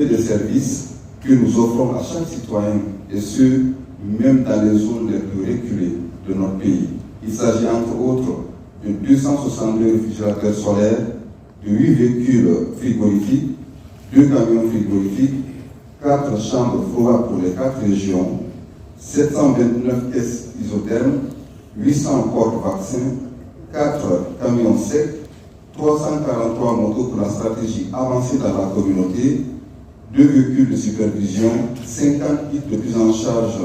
des services que nous offrons à chaque citoyen, et ce, même dans les zones les plus reculées de notre pays. Il s'agit entre autres de 262 réfrigérateurs solaires, de 8 véhicules frigorifiques, 2 camions frigorifiques, 4 chambres froides pour les 4 régions, 729 caisses isothermes, 800 porte-vaccins, 4 camions secs, 343 motos pour la stratégie avancée dans la communauté, 2 véhicules de supervision, 50 kits de prise en charge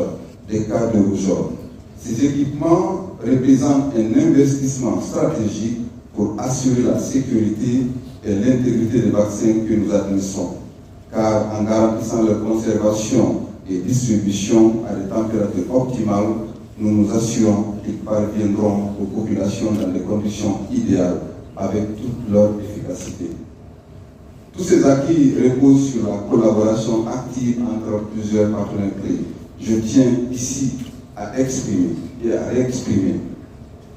des cas de rougeole. Ces équipements représentent un investissement stratégique pour assurer la sécurité et l'intégrité des vaccins que nous administrons, car en garantissant leur conservation et distribution à des températures optimales, nous nous assurons qu'ils parviendront aux populations dans des conditions idéales avec toute leur efficacité. Tous ces acquis reposent sur la collaboration active entre plusieurs partenaires clés. Je tiens ici à exprimer et à réexprimer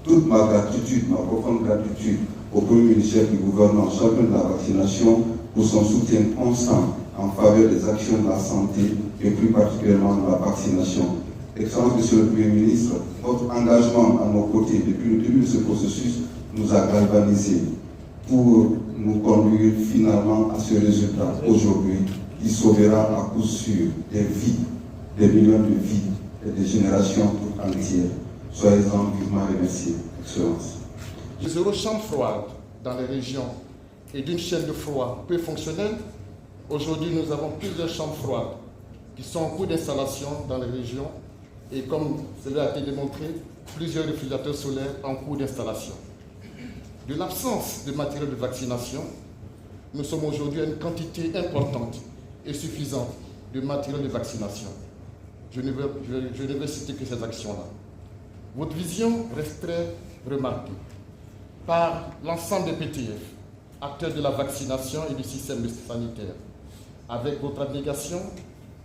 toute ma gratitude, ma profonde gratitude au Premier ministre du gouvernement chargé de la vaccination pour son soutien constant en faveur des actions de la santé et plus particulièrement de la vaccination. Excellence Monsieur le Premier ministre, votre engagement à nos côtés depuis le début de ce processus nous a galvanisés pour nous conduire finalement à ce résultat aujourd'hui qui sauvera à coup sûr des vies, des millions de vies et des générations toutes entières. Soyez-en vivement remerciés, Excellence. Zéro chambre froide dans les régions et d'une chaîne de froid peu fonctionnelle. Aujourd'hui, nous avons plusieurs chambres froides qui sont en cours d'installation dans les régions et comme cela a été démontré, plusieurs réfrigérateurs solaires en cours d'installation. De l'absence de matériel de vaccination, nous sommes aujourd'hui à une quantité importante et suffisante de matériel de vaccination. Je ne veux citer que ces actions-là. Votre vision reste très remarquée par l'ensemble des PTF, acteurs de la vaccination et du système sanitaire. Avec votre abnégation,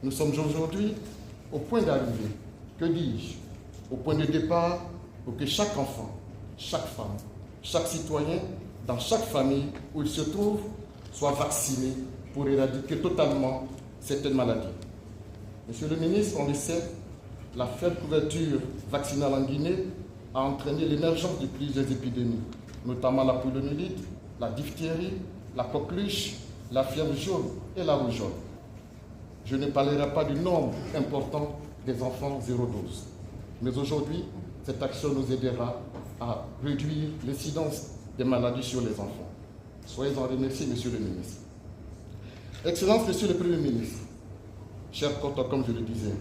nous sommes aujourd'hui au point d'arrivée, que dis-je, au point de départ pour que chaque enfant, chaque femme, chaque citoyen, dans chaque famille où il se trouve, soit vacciné pour éradiquer totalement certaines maladies. Monsieur le ministre, on le sait, la faible couverture vaccinale en Guinée a entraîné l'émergence de plusieurs épidémies, notamment la poliomyélite, la diphtérie, la coqueluche, la fièvre jaune et la rougeole. Je ne parlerai pas du nombre important des enfants zéro dose. Mais aujourd'hui, cette action nous aidera à réduire l'incidence des maladies sur les enfants. Soyez-en remerciés, Monsieur le ministre. Excellence, Monsieur le Premier ministre, chers collègues, comme je le disais,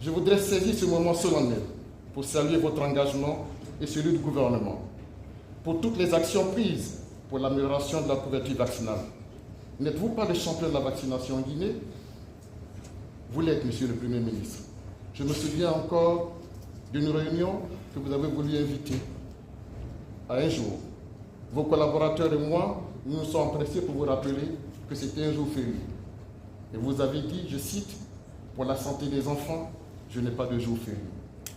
je voudrais saisir ce moment solennel pour saluer votre engagement et celui du gouvernement pour toutes les actions prises pour l'amélioration de la couverture vaccinale. N'êtes-vous pas le champion de la vaccination en Guinée? Vous l'êtes, Monsieur le Premier ministre. Je me souviens encore d'une réunion que vous avez voulu inviter à un jour. Vos collaborateurs et moi, nous nous sommes empressés pour vous rappeler que c'était un jour férié. Et vous avez dit, je cite, « Pour la santé des enfants, je n'ai pas de jour férié ».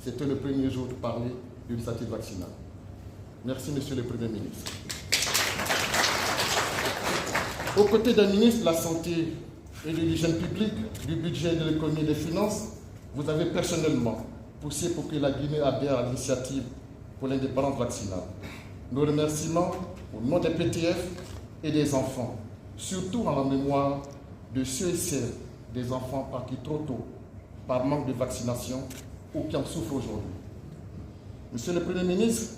C'était le premier jour de parler d'une santé vaccinale. Merci, Monsieur le Premier ministre. Aux côtés d'un ministre de la Santé et de l'Hygiène publique, du budget, de l'économie et des finances, vous avez personnellement poussé pour que la Guinée adhère à l'initiative pour l'indépendance vaccinale. Nos remerciements au nom des PTF et des enfants, surtout en la mémoire de ceux et celles des enfants partis trop tôt par manque de vaccination ou qui en souffrent aujourd'hui. Monsieur le Premier ministre,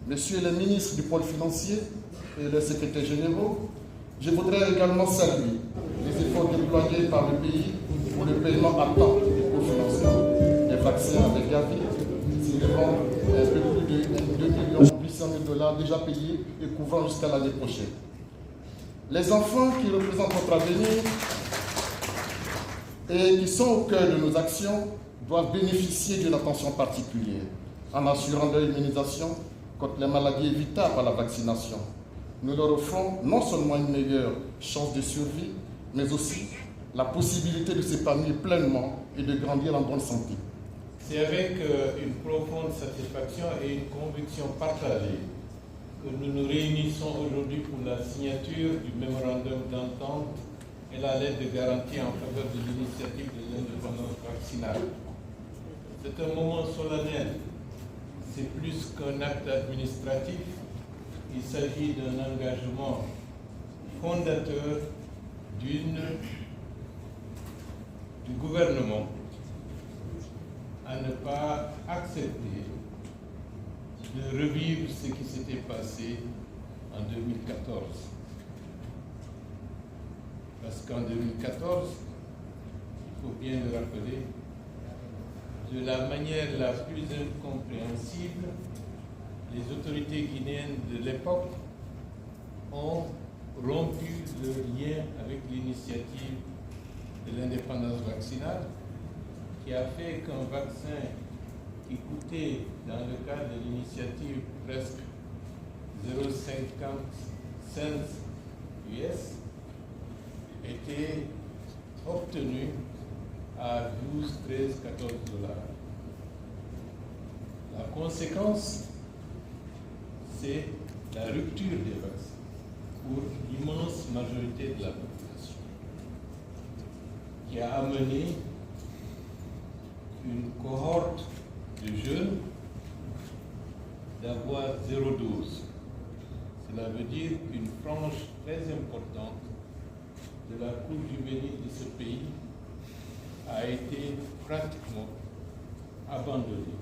Messieurs les ministres du pôle financier et les secrétaires généraux, je voudrais également saluer les efforts déployés par le pays pour le paiement à temps au financement des vaccins avec Gavi, s'élevant un peu plus de 2,8 millions déjà payés et couvrant jusqu'à l'année prochaine. Les enfants qui représentent notre avenir et qui sont au cœur de nos actions doivent bénéficier d'une attention particulière en assurant leur immunisation contre les maladies évitables par la vaccination. Nous leur offrons non seulement une meilleure chance de survie, mais aussi la possibilité de s'épanouir pleinement et de grandir en bonne santé. C'est avec une profonde satisfaction et une conviction partagée que nous nous réunissons aujourd'hui pour la signature du mémorandum d'entente et la lettre de garantie en faveur de l'initiative de l'indépendance vaccinale. C'est un moment solennel, c'est plus qu'un acte administratif, il s'agit d'un engagement fondateur du gouvernement à ne pas accepter de revivre ce qui s'était passé en 2014. Parce qu'en 2014, il faut bien le rappeler, de la manière la plus incompréhensible, les autorités guinéennes de l'époque ont rompu le lien avec l'initiative de l'indépendance vaccinale, qui a fait qu'un vaccin qui coûtait, dans le cadre de l'initiative, presque 0,50 cents US, était obtenu à 12, 13, 14 $. La conséquence, c'est la rupture des vaccins pour l'immense majorité de la population, qui a amené une cohorte de jeunes d'avoir 0 dose. Cela veut dire qu'une frange très importante de la cour juvénile de ce pays a été pratiquement abandonnée